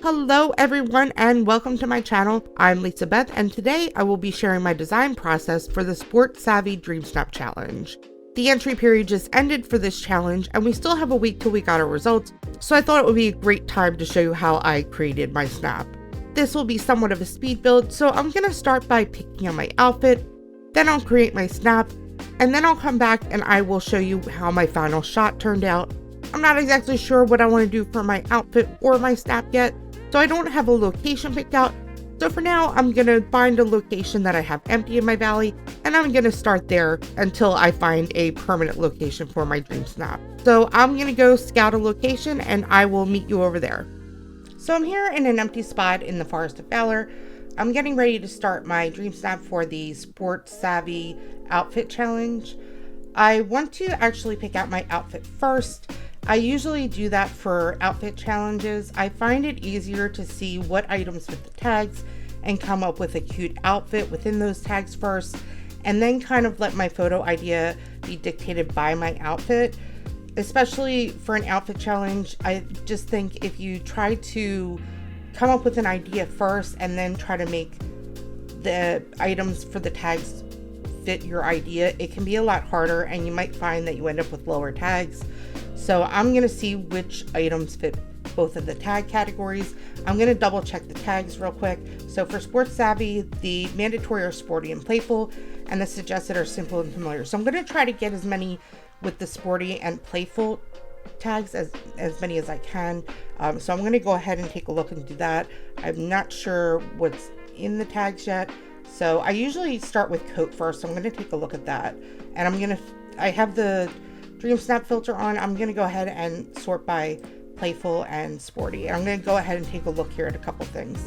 Hello everyone and welcome to my channel. I'm Lisa Beth and today I will be sharing my design process for the Sports Savvy DreamSnap challenge. The entry period just ended for this challenge and we still have a week till we got our results, so I thought it would be a great time to show you how I created my snap. This will be somewhat of a speed build, so I'm going to start by picking out my outfit, then I'll create my snap, and then I'll come back and I will show you how my final shot turned out. I'm not exactly sure what I want to do for my outfit or my snap yet, so I don't have a location picked out. So for now, I'm going to find a location that I have empty in my valley, and I'm going to start there until I find a permanent location for my dream snap. So I'm going to go scout a location and I will meet you over there. So I'm here in an empty spot in the Forest of Valor. I'm getting ready to start my dream snap for the Sports Savvy outfit challenge. I want to actually pick out my outfit first. I usually do that for outfit challenges. I find it easier to see what items fit the tags and come up with a cute outfit within those tags first, and then kind of let my photo idea be dictated by my outfit. Especially for an outfit challenge, I just think if you try to come up with an idea first and then try to make the items for the tags fit your idea, it can be a lot harder and you might find that you end up with lower tags. So I'm going to see which items fit both of the tag categories. I'm going to double check the tags real quick. So for Sports Savvy, the mandatory are sporty and playful, and the suggested are simple and familiar. So I'm going to try to get as many with the sporty and playful tags as many as I can. So I'm going to go ahead and take a look and do that. I'm not sure what's in the tags yet. So I usually start with coat first. So I'm going to take a look at that. And I have the DreamSnap filter on. I'm going to go ahead and sort by playful and sporty. And I'm going to go ahead and take a look here at a couple things.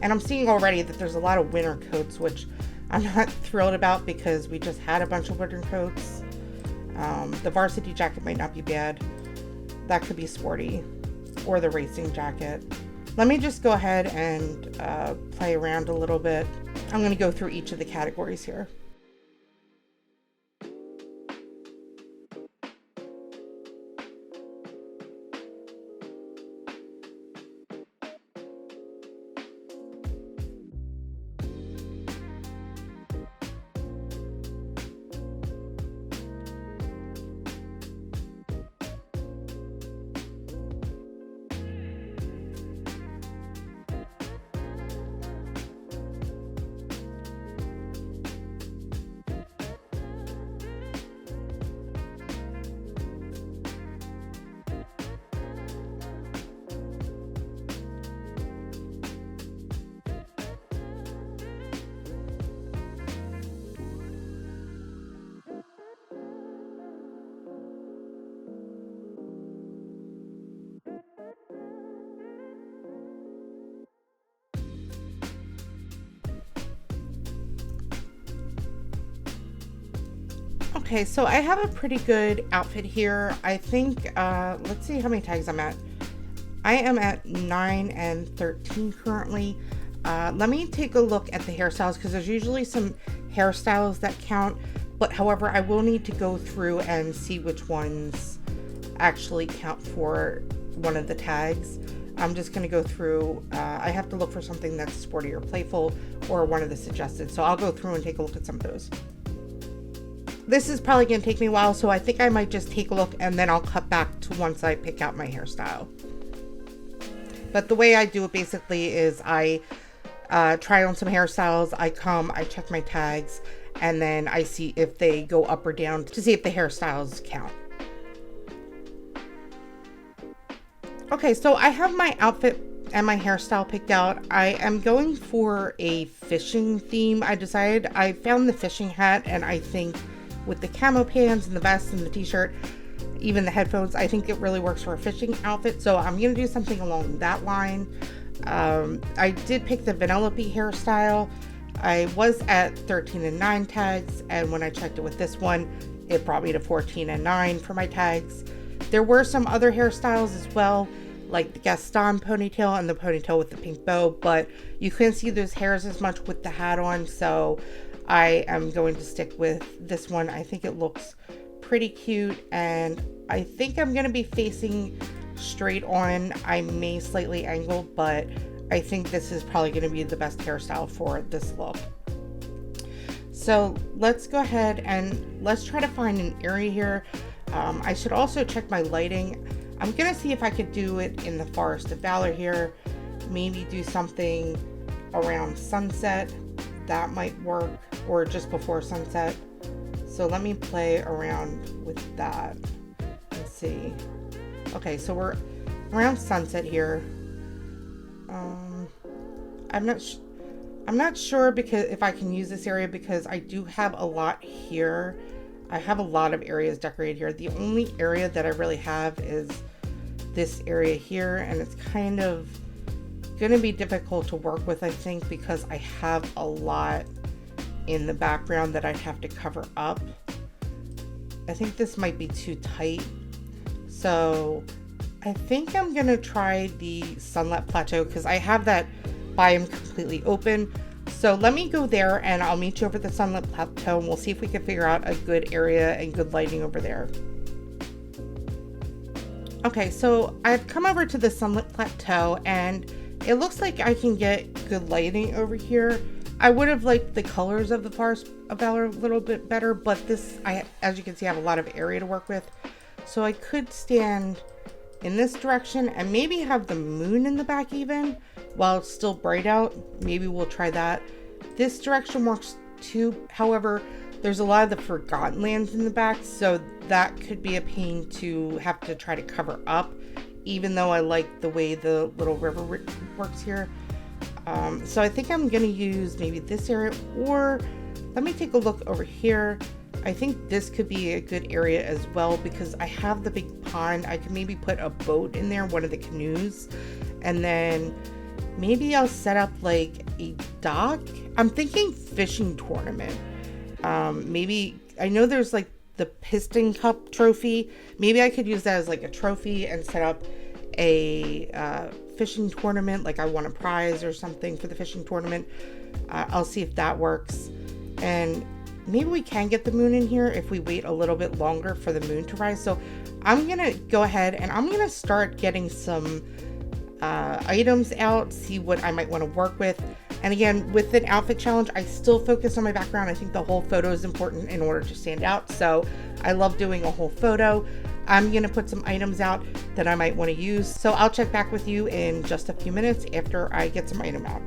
And I'm seeing already that there's a lot of winter coats, which I'm not thrilled about because we just had a bunch of winter coats. The varsity jacket might not be bad. That could be sporty, or the racing jacket. Let me just go ahead and play around a little bit. I'm going to go through each of the categories here. Okay, so I have a pretty good outfit here. I think, let's see how many tags I'm at. I am at 9 and 13 currently. Let me take a look at the hairstyles because there's usually some hairstyles that count. But however, I will need to go through and see which ones actually count for one of the tags. I'm just going to go through. I have to look for something that's sporty or playful or one of the suggested. So I'll go through and take a look at some of those. This is probably going to take me a while, so I think I might just take a look and then I'll cut back to once I pick out my hairstyle. But the way I do it basically is I try on some hairstyles, I check my tags, and then I see if they go up or down to see if the hairstyles count. Okay, so I have my outfit and my hairstyle picked out. I am going for a fishing theme. I found the fishing hat, and I think with the camo pants and the vest and the t-shirt, even the headphones, I think it really works for a fishing outfit. So I'm going to do something along that line. I did pick the Vanellope hairstyle. I was at 13 and 9 tags, and when I checked it with this one, it brought me to 14 and 9 for my tags. There were some other hairstyles as well, like the Gaston ponytail and the ponytail with the pink bow, but you couldn't see those hairs as much with the hat on, so I am going to stick with this one. I think it looks pretty cute, and I think I'm going to be facing straight on. I may slightly angle, but I think this is probably going to be the best hairstyle for this look. So let's go ahead and let's try to find an area here. I should also check my lighting. I'm gonna see if I could do it in the Forest of Valor here. Maybe do something around sunset. That might work, or just before sunset. So let me play around with that. Let's see. Okay, so we're around sunset here. I'm not sure because if I can use this area, because I do have a lot here. I have a lot of areas decorated here. The only area that I really have is this area here, and it's kind of gonna be difficult to work with, I think, because I have a lot in the background that I'd have to cover up. I think this might be too tight. So I think I'm gonna try the Sunlit Plateau because I have that biome completely open. So let me go there and I'll meet you over the Sunlit Plateau and we'll see if we can figure out a good area and good lighting over there. Okay, so I've come over to the Sunlit Plateau and it looks like I can get good lighting over here. I would have liked the colors of the Forest of Valor a little bit better, but this, as you can see, I have a lot of area to work with. So I could stand in this direction and maybe have the moon in the back even while it's still bright out. Maybe we'll try that. This direction works too. However, there's a lot of the Forgotten Lands in the back, so that could be a pain to have to try to cover up, even though I like the way the little river works here. So I think I'm gonna use maybe this area, or let me take a look over here. I think this could be a good area as well because I have the big pond. I could maybe put a boat in there, one of the canoes, and then maybe I'll set up like a dock. I'm thinking fishing tournament. Maybe, I know there's like the Piston Cup trophy. Maybe I could use that as like a trophy and set up a fishing tournament, like I won a prize or something for the fishing tournament. I'll see if that works. And maybe we can get the moon in here if we wait a little bit longer for the moon to rise. So I'm gonna go ahead and I'm gonna start getting some items out, see what I might want to work with. And again, with an outfit challenge, I still focus on my background. I think the whole photo is important in order to stand out. So I love doing a whole photo. I'm going to put some items out that I might want to use. So I'll check back with you in just a few minutes after I get some item out.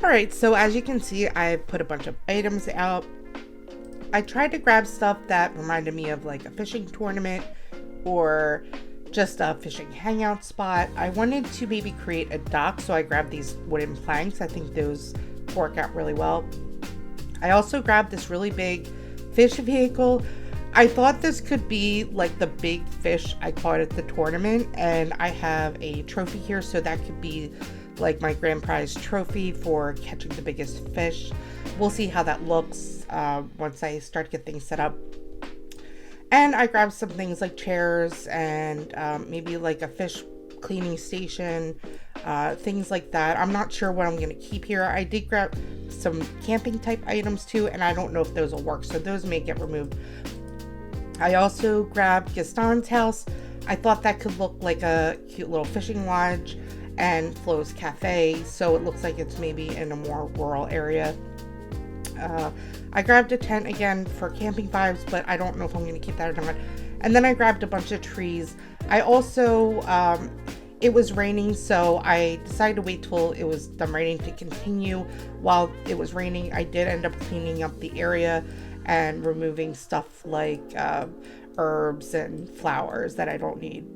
Alright, so as you can see, I've put a bunch of items out. I tried to grab stuff that reminded me of like a fishing tournament or just a fishing hangout spot. I wanted to maybe create a dock, so I grabbed these wooden planks. I think those work out really well. I also grabbed this really big fish vehicle. I thought this could be like the big fish I caught at the tournament, and I have a trophy here, so that could be like my grand prize trophy for catching the biggest fish. We'll see how that looks once I start to get things set up. And I grabbed some things like chairs and maybe like a fish cleaning station, things like that. I'm not sure what I'm going to keep here. I did grab some camping type items too, and I don't know if those will work, so those may get removed. I also grabbed Gaston's house. I thought that could look like a cute little fishing lodge. and Flo's Cafe, so it looks like it's maybe in a more rural area. I grabbed a tent again for camping vibes, but I don't know if I'm going to keep that or not. And then I grabbed a bunch of trees. I also, it was raining, so I decided to wait till it was done raining to continue. While it was raining, I did end up cleaning up the area and removing stuff like herbs and flowers that I don't need.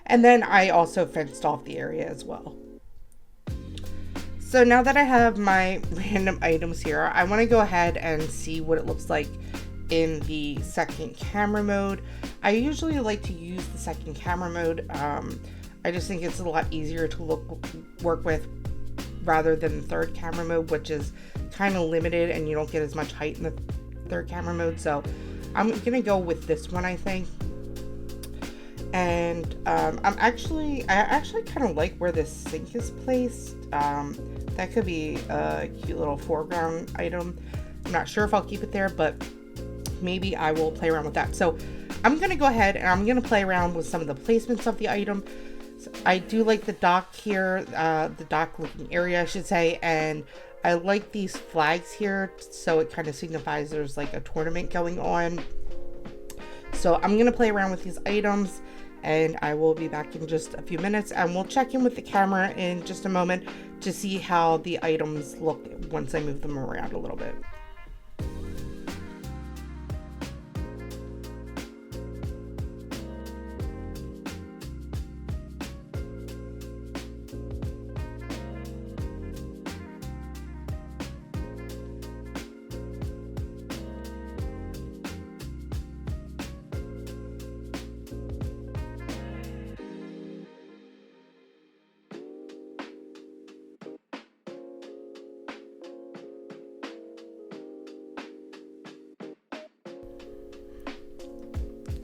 And then I also fenced off the area as well. So now that I have my random items here, I want to go ahead and see what it looks like in the second camera mode. I usually like to use the second camera mode. I just think it's a lot easier to work with rather than the third camera mode, which is kind of limited and you don't get as much height in the third camera mode. So I'm going to go with this one, I think. And I actually kind of like where this sink is placed. That could be a cute little foreground item. I'm not sure if I'll keep it there, but maybe I will play around with that. So I'm going to go ahead and I'm going to play around with some of the placements of the item. So I do like the dock here, the dock looking area, I should say, and I like these flags here, so it kind of signifies there's like a tournament going on. So I'm going to play around with these items, and I will be back in just a few minutes, and we'll check in with the camera in just a moment to see how the items look once I move them around a little bit.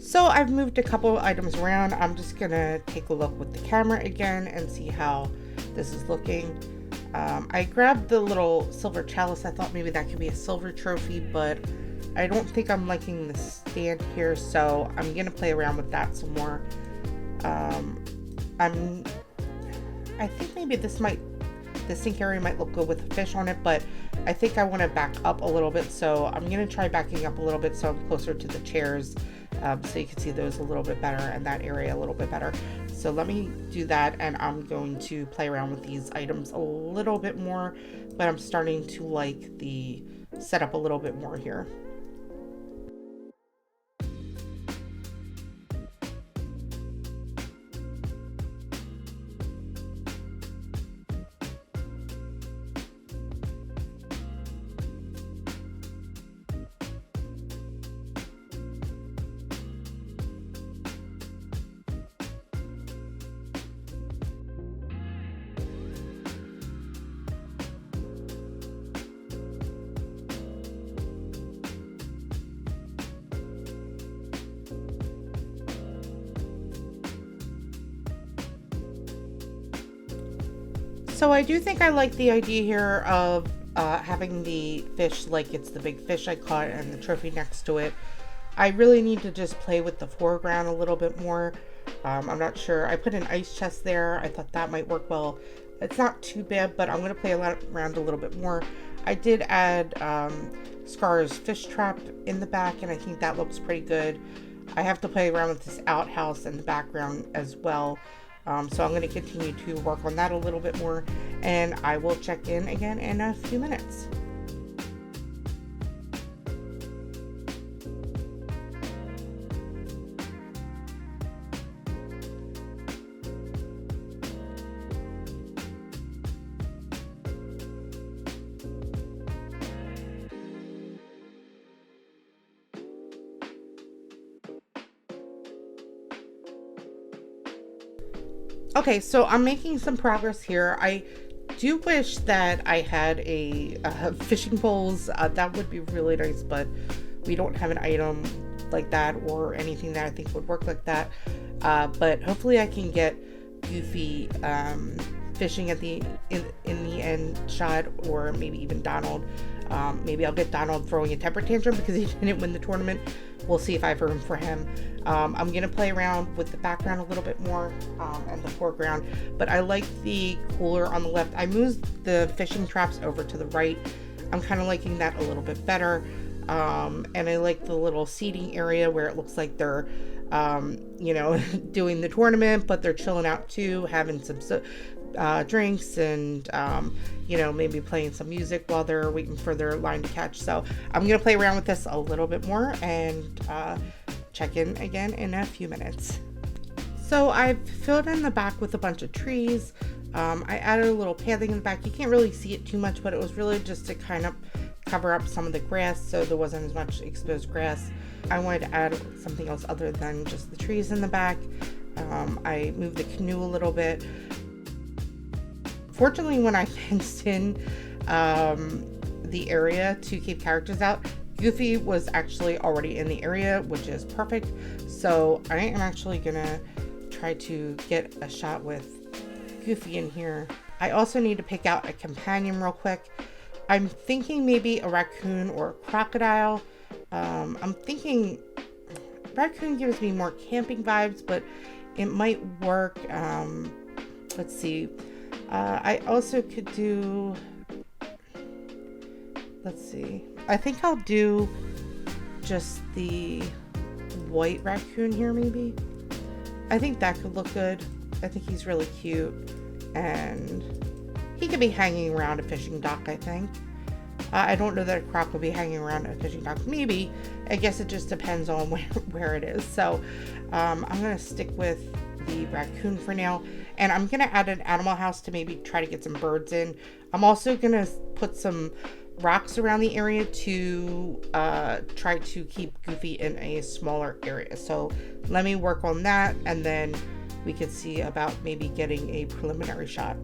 So I've moved a couple items around. I'm just gonna take a look with the camera again and see how this is looking. I grabbed the little silver chalice. I thought maybe that could be a silver trophy, but I don't think I'm liking the stand here, so I'm gonna play around with that some more. I think maybe the sink area might look good with a fish on it, but I think I want to back up a little bit, so I'm gonna try backing up a little bit so I'm closer to the chairs. So you can see those a little bit better and that area a little bit better. So let me do that, and I'm going to play around with these items a little bit more, but I'm starting to like the setup a little bit more here. So I do think I like the idea here of having the fish like it's the big fish I caught and the trophy next to it. I really need to just play with the foreground a little bit more. I'm not sure. I put an ice chest there. I thought that might work well. It's not too bad, but I'm going to play around a little bit more. I did add Scar's fish trap in the back, and I think that looks pretty good. I have to play around with this outhouse in the background as well. So I'm going to continue to work on that a little bit more, and I will check in again in a few minutes. Okay, so I'm making some progress here. I do wish that I had a fishing poles. That would be really nice, but we don't have an item like that or anything that I think would work like that. But hopefully I can get Goofy fishing at in the end shot, or maybe even Donald. Maybe I'll get Donald throwing a temper tantrum because he didn't win the tournament. We'll see if I have room for him. I'm gonna play around with the background a little bit more and the foreground, but I like the cooler on the left. I moved the fishing traps over to the right. I'm kind of liking that a little bit better. And I like the little seating area where it looks like they're, you know, doing the tournament, but they're chilling out too, having some drinks and, you know, maybe playing some music while they're waiting for their line to catch. So I'm going to play around with this a little bit more and check in again in a few minutes. So I've filled in the back with a bunch of trees. I added a little pathing in the back. You can't really see it too much, but it was really just to kind of cover up some of the grass so there wasn't as much exposed grass. I wanted to add something else other than just the trees in the back. I moved the canoe a little bit. Fortunately, when I fenced in the area to keep characters out, Goofy was actually already in the area, which is perfect. So I am actually gonna try to get a shot with Goofy in here. I also need to pick out a companion real quick. I'm thinking maybe a raccoon or a crocodile. I'm thinking raccoon gives me more camping vibes, but it might work. Let's see. I also could do, let's see. I think I'll do just the white raccoon here maybe. I think that could look good. I think he's really cute and he could be hanging around a fishing dock, I think. I don't know that a croc will be hanging around a fishing dock. Maybe. I guess it just depends on where it is. So I'm going to stick with the raccoon for now. And I'm going to add an animal house to maybe try to get some birds in. I'm also going to put some rocks around the area to try to keep Goofy in a smaller area. So let me work on that and then we could see about maybe getting a preliminary shot.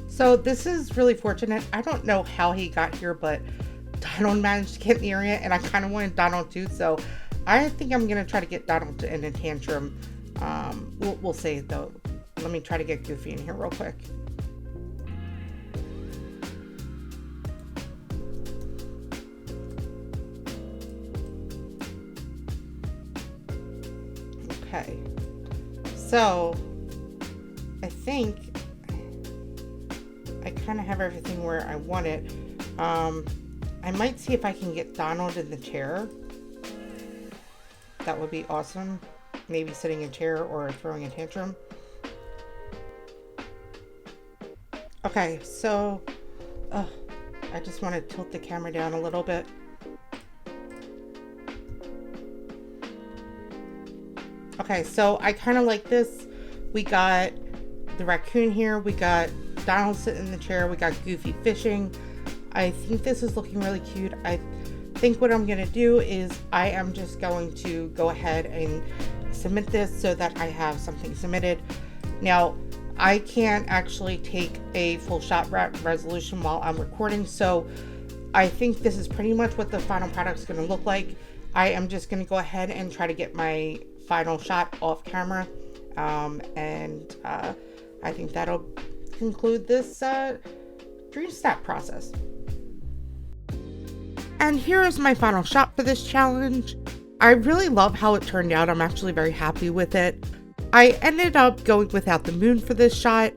So this is really fortunate. I don't know how he got here, but Donald managed to get in the area and I kind of wanted Donald too. So I think I'm going to try to get Donald in a tantrum. We'll see though. Let me try to get Goofy in here real quick. Okay. So I think I kind of have everything where I want it. I might see if I can get Donald in the chair. That would be awesome. Maybe sitting in a chair or throwing a tantrum. Okay, so I just want to tilt the camera down a little bit. Okay, so I kind of like this. We got the raccoon here. We got Donald sitting in the chair. We got Goofy fishing. I think this is looking really cute. I think what I'm going to do is I am just going to go ahead and submit this so that I have something submitted. Now, I can't actually take a full shot resolution while I'm recording, so I think this is pretty much what the final product is going to look like. I am just going to go ahead and try to get my final shot off camera, and I think that'll conclude this DreamSnap process. And here is my final shot for this challenge. I really love how it turned out. I'm actually very happy with it. I ended up going without the moon for this shot.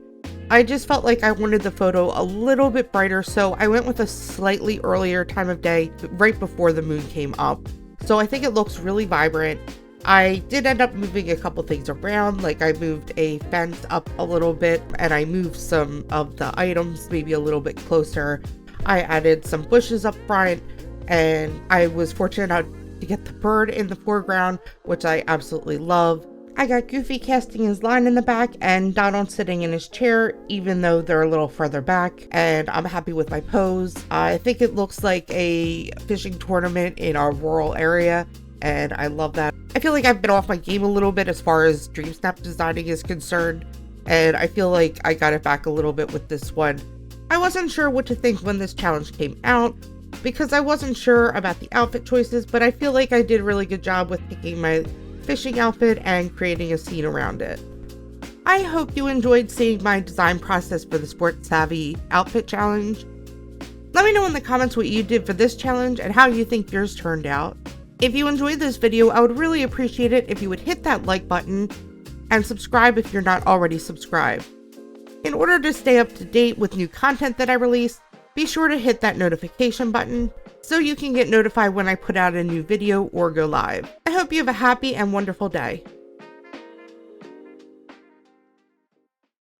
I just felt like I wanted the photo a little bit brighter, so I went with a slightly earlier time of day, right before the moon came up. So I think it looks really vibrant. I did end up moving a couple things around, like I moved a fence up a little bit and I moved some of the items maybe a little bit closer. I added some bushes up front and I was fortunate enough to get the bird in the foreground, which I absolutely love. I got Goofy casting his line in the back and Donald sitting in his chair, even though they're a little further back, and I'm happy with my pose. I think it looks like a fishing tournament in our rural area, and I love that. I feel like I've been off my game a little bit as far as DreamSnap designing is concerned, and I feel like I got it back a little bit with this one. I wasn't sure what to think when this challenge came out, because I wasn't sure about the outfit choices, but I feel like I did a really good job with picking my fishing outfit and creating a scene around it. I hope you enjoyed seeing my design process for the Sports Savvy outfit challenge. Let me know in the comments what you did for this challenge and how you think yours turned out. If you enjoyed this video, I would really appreciate it if you would hit that like button and subscribe if you're not already subscribed. In order to stay up to date with new content that I release, be sure to hit that notification button so you can get notified when I put out a new video or go live. I hope you have a happy and wonderful day.